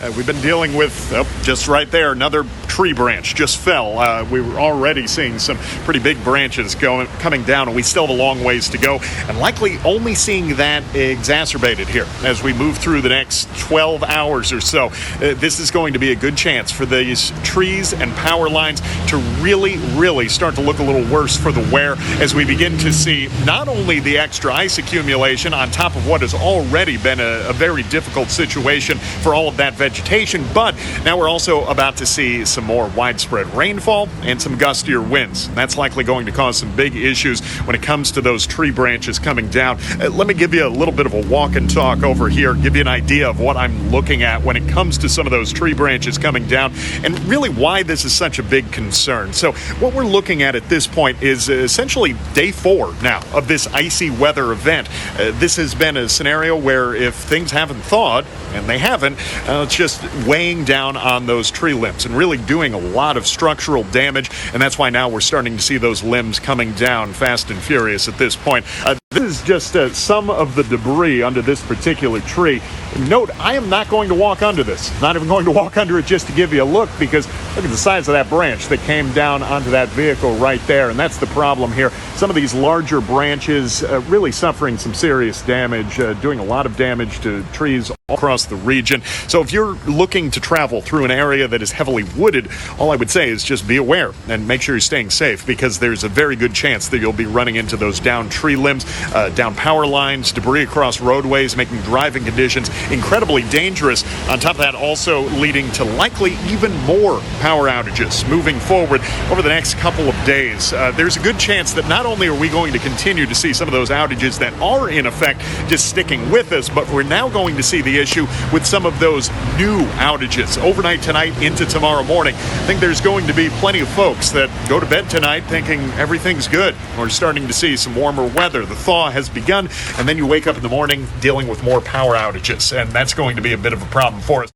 We've been dealing with, just right there, another tree branch just fell. We were already seeing some pretty big branches coming down, and we still have a long ways to go, and likely only seeing that exacerbated here as we move through the next 12 hours or so. This is going to be a good chance for these trees and power lines to really start to look a little worse for the wear as we begin to see not only the extra ice accumulation on top of what has already been a very difficult situation for all of that vegetation, but now we're also about to see some more widespread rainfall and some gustier winds. That's likely going to cause some big issues when it comes to those tree branches coming down. Let me give you a little bit of a walk and talk over here, give you an idea of what I'm looking at when it comes to some of those tree branches coming down and really why this is such a big concern. So what we're looking at this point is essentially day 4 now of this icy weather event. This has been a scenario where if things haven't thawed, and they haven't, it's just weighing down on those tree limbs and really doing a lot of structural damage, and that's why now we're starting to see those limbs coming down fast and furious at this point. This is just some of the debris under this particular tree. Note, I am not going to walk under this. Not even going to walk under it just to give you a look, because look at the size of that branch that came down onto that vehicle right there, and that's the problem here. Some of these larger branches really suffering some serious damage, doing a lot of damage to trees all across the region. So if you're looking to travel through an area that is heavily wooded, all I would say is just be aware and make sure you're staying safe, because there's a very good chance that you'll be running into those down tree limbs, down power lines, debris across roadways, making driving conditions incredibly dangerous. On top of that, also leading to likely even more power outages moving forward over the next couple of days. There's a good chance that not only are we going to continue to see some of those outages that are in effect just sticking with us, but we're now going to see the issue with some of those new outages overnight tonight into tomorrow morning. I think there's going to be plenty of folks that go to bed tonight thinking everything's good. We're starting to see some warmer weather. The thaw has begun, and then you wake up in the morning dealing with more power outages, and that's going to be a bit of a problem for us.